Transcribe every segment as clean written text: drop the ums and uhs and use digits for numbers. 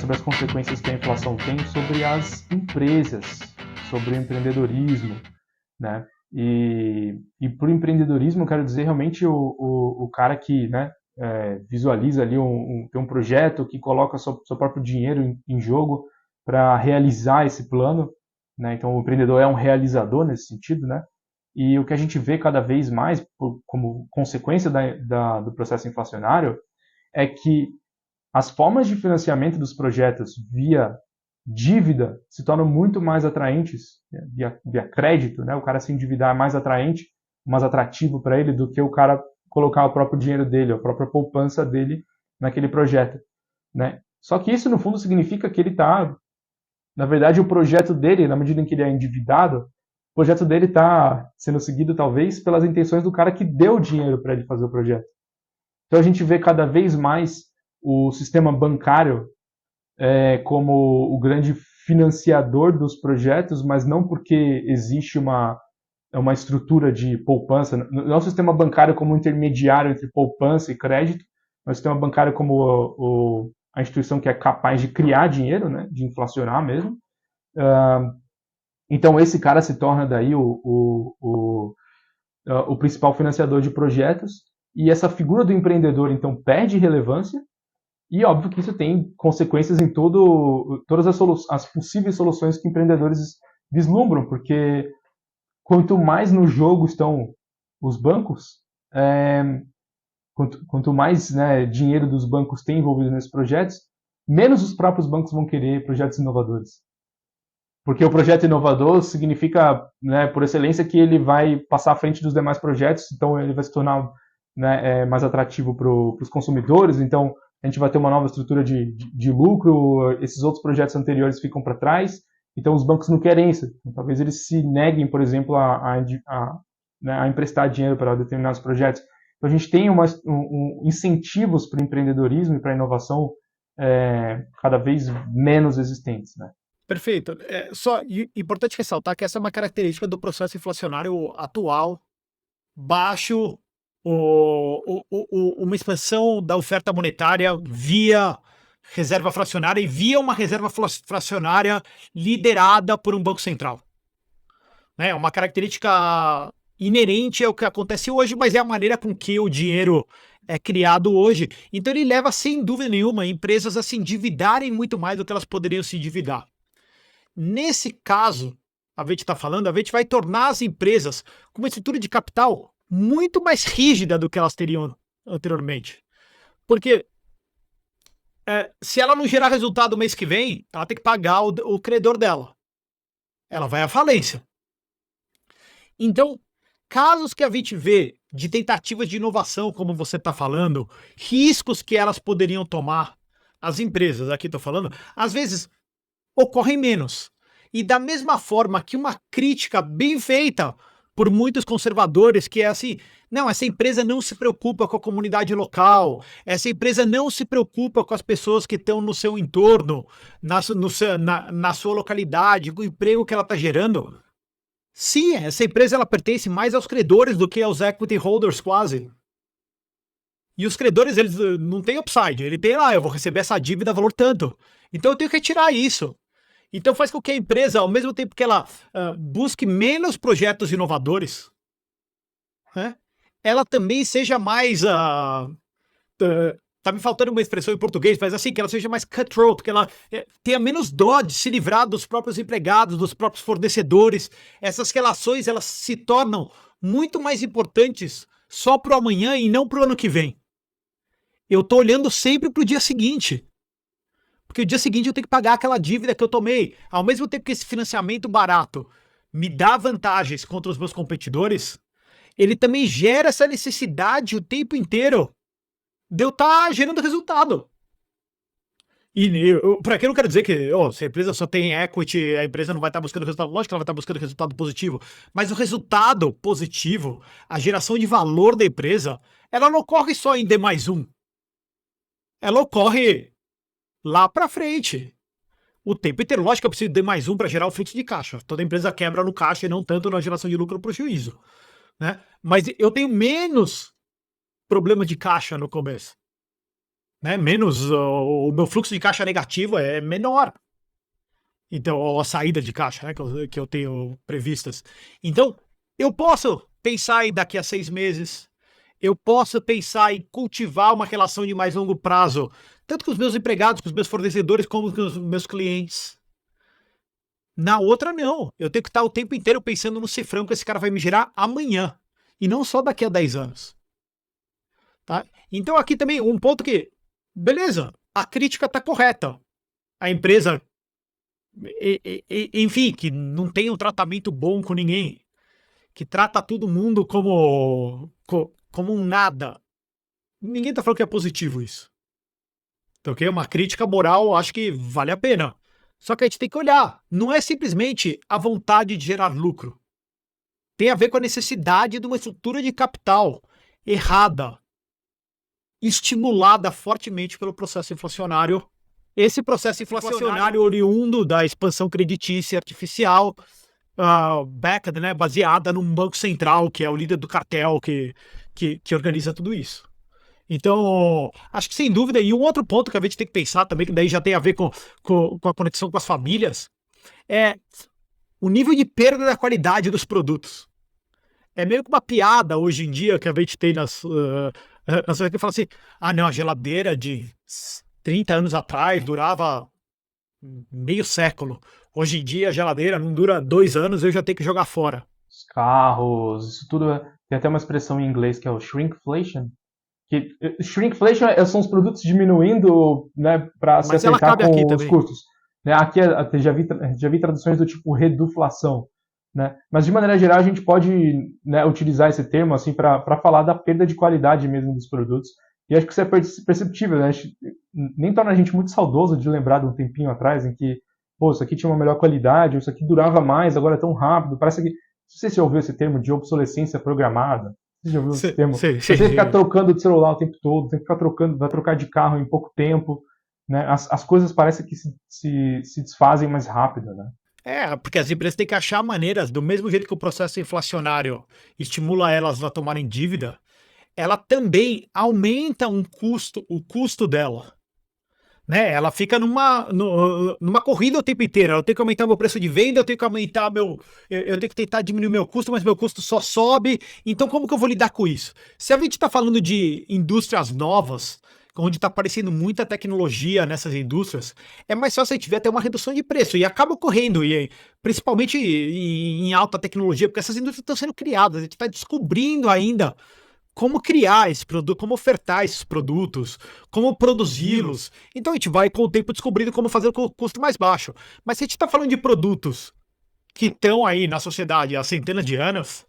sobre as consequências que a inflação tem sobre as empresas, sobre o empreendedorismo, né? E por empreendedorismo eu quero dizer realmente o cara que, né, visualiza ali tem um projeto que coloca seu próprio dinheiro em jogo para realizar esse plano, né? Então o empreendedor é um realizador nesse sentido, né? E o que a gente vê cada vez mais como consequência do processo inflacionário é que as formas de financiamento dos projetos via dívida se tornam muito mais atraentes, né, via crédito, né? O cara se endividar é mais atraente, mais atrativo para ele do que o cara colocar o próprio dinheiro dele, a própria poupança dele naquele projeto, né? Só que isso no fundo significa que ele está, na verdade, o projeto dele, na medida em que ele é endividado, o projeto dele está sendo seguido talvez pelas intenções do cara que deu dinheiro para ele fazer o projeto. Então a gente vê cada vez mais o sistema bancário como o grande financiador dos projetos, mas não porque existe uma estrutura de poupança, não é o sistema bancário como intermediário entre poupança e crédito, mas o sistema bancário como a instituição que é capaz de criar dinheiro, né, de inflacionar mesmo. Então esse cara se torna daí o principal financiador de projetos, e essa figura do empreendedor então perde relevância. E óbvio que isso tem consequências em todas as possíveis soluções que empreendedores vislumbram, porque quanto mais no jogo estão os bancos, quanto mais, né, dinheiro dos bancos tem envolvido nesses projetos, menos os próprios bancos vão querer projetos inovadores. Porque o projeto inovador significa, né, por excelência, que ele vai passar à frente dos demais projetos, então ele vai se tornar, né, mais atrativo para os consumidores, então a gente vai ter uma nova estrutura de lucro, esses outros projetos anteriores ficam para trás, então os bancos não querem isso. Então, talvez eles se neguem, por exemplo, né, a emprestar dinheiro para determinados projetos. Então a gente tem incentivos para o empreendedorismo e para a inovação cada vez menos existentes, né? Perfeito. Importante ressaltar que essa é uma característica do processo inflacionário atual, baixo, uma expansão da oferta monetária via reserva fracionária e via uma reserva fracionária liderada por um banco central. É uma característica inerente ao que acontece hoje, mas é a maneira com que o dinheiro é criado hoje. Então ele leva, sem dúvida nenhuma, empresas a se endividarem muito mais do que elas poderiam se endividar. Nesse caso, a gente está falando, a gente vai tornar as empresas com uma estrutura de capital muito mais rígida do que elas teriam anteriormente. Porque se ela não gerar resultado mês que vem, ela tem que pagar o credor dela. Ela vai à falência. Então, casos que a gente vê de tentativas de inovação, como você está falando, riscos que elas poderiam tomar, as empresas, aqui estou falando, às vezes ocorrem menos. E da mesma forma que uma crítica bem feita por muitos conservadores, que é assim, não, essa empresa não se preocupa com a comunidade local, essa empresa não se preocupa com as pessoas que estão no seu entorno, na sua localidade, com o emprego que ela está gerando. Sim, essa empresa ela pertence mais aos credores do que aos equity holders quase. E os credores, eles não têm upside, ele tem lá, eu vou receber essa dívida valor tanto. Então eu tenho que retirar isso. Então faz com que a empresa, ao mesmo tempo que ela busque menos projetos inovadores, né, ela também seja mais... tá me faltando uma expressão em português, mas assim, que ela seja mais cutthroat, que ela tenha menos dó de se livrar dos próprios empregados, dos próprios fornecedores. Essas relações, elas se tornam muito mais importantes só para o amanhã e não para o ano que vem. Eu tô olhando sempre para o dia seguinte. Porque o dia seguinte eu tenho que pagar aquela dívida que eu tomei. Ao mesmo tempo que esse financiamento barato me dá vantagens contra os meus competidores, ele também gera essa necessidade o tempo inteiro de eu estar gerando resultado. E para que eu não quero dizer que se a empresa só tem equity, a empresa não vai estar buscando resultado. Lógico que ela vai estar buscando resultado positivo. Mas o resultado positivo, a geração de valor da empresa, ela não ocorre só em D+1. Ela ocorre lá para frente. O tempo inteiro. Lógico que eu preciso de D+1 para gerar o fluxo de caixa. Toda empresa quebra no caixa e não tanto na geração de lucro ou prejuízo. Né? Mas eu tenho menos problema de caixa no começo. né? Menos o meu fluxo de caixa negativo é menor. Então, ou a saída de caixa, né, que eu tenho previstas. Então, eu posso pensar em daqui a 6 meses, eu posso pensar em cultivar uma relação de mais longo prazo, tanto com os meus empregados, com os meus fornecedores, como com os meus clientes. Na outra, não. Eu tenho que estar o tempo inteiro pensando no cifrão que esse cara vai me gerar amanhã. E não só daqui a 10 anos. Tá? Então, aqui também um ponto que, beleza, a crítica está correta. A empresa, enfim, que não tem um tratamento bom com ninguém, que trata todo mundo como um nada. Ninguém tá falando que é positivo isso. Então, ok? Uma crítica moral, acho que vale a pena. Só que a gente tem que olhar. Não é simplesmente a vontade de gerar lucro. Tem a ver com a necessidade de uma estrutura de capital errada, estimulada fortemente pelo processo inflacionário. Esse processo inflacionário oriundo da expansão creditícia artificial, backed, né, baseada num banco central, que é o líder do cartel que organiza tudo isso. Então, acho que sem dúvida, e um outro ponto que a gente tem que pensar também, que daí já tem a ver com a conexão com as famílias, é o nível de perda da qualidade dos produtos. É meio que uma piada hoje em dia que a gente tem nas que fala assim, não, a geladeira de 30 anos atrás durava meio século. Hoje em dia a geladeira não dura 2 anos, eu já tenho que jogar fora. Os carros, isso tudo. Tem até uma expressão em inglês que é o shrinkflation. Que, shrinkflation são os produtos diminuindo, né, para se Mas ela acertar cabe aqui com os também. custos. Né, aqui já vi traduções do tipo reduflação. Né? Mas de maneira geral a gente pode, né, utilizar esse termo assim para falar da perda de qualidade mesmo dos produtos. E acho que isso é perceptível, né? Nem torna a gente muito saudoso de lembrar de um tempinho atrás em que, pô, isso aqui tinha uma melhor qualidade, isso aqui durava mais, agora é tão rápido. Parece que, não sei se você ouviu esse termo de obsolescência programada. Você já ouviu esse termo? Você ficar trocando de celular o tempo todo, tem que ficar trocando, vai trocar de carro em pouco tempo. Né? As coisas parecem que se desfazem mais rápido, né? Porque as empresas têm que achar maneiras, do mesmo jeito que o processo inflacionário estimula elas a tomarem dívida, ela também aumenta o custo dela. Né? Ela fica numa corrida o tempo inteiro. Eu tenho que aumentar meu preço de venda, eu tenho que aumentar eu tenho que tentar diminuir meu custo, mas meu custo só sobe. Então, como que eu vou lidar com isso? Se a gente está falando de indústrias novas, onde está aparecendo muita tecnologia nessas indústrias, é mais fácil a gente ver até uma redução de preço. E acaba ocorrendo, principalmente em alta tecnologia, porque essas indústrias estão sendo criadas. A gente está descobrindo ainda como criar esse produto, como ofertar esses produtos, como produzi-los. Então a gente vai com o tempo descobrindo como fazer com o custo mais baixo. Mas se a gente está falando de produtos que estão aí na sociedade há centenas de anos,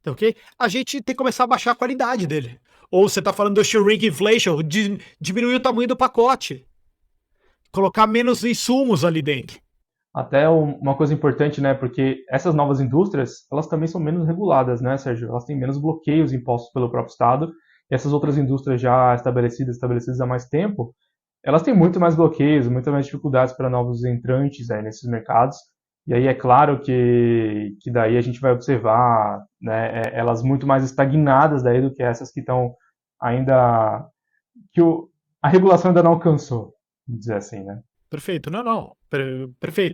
tá ok? A gente tem que começar a baixar a qualidade dele. Ou você está falando do shrink inflation, diminuir o tamanho do pacote, colocar menos insumos ali dentro. Até uma coisa importante, né? Porque essas novas indústrias, elas também são menos reguladas, né, Sérgio? Elas têm menos bloqueios impostos pelo próprio Estado. E essas outras indústrias já estabelecidas há mais tempo, elas têm muito mais bloqueios, muito mais dificuldades para novos entrantes aí nesses mercados. E aí é claro que daí a gente vai observar, né, elas muito mais estagnadas daí do que essas que estão ainda que a regulação ainda não alcançou, vamos dizer assim, né? Perfeito, não, não, perfeito.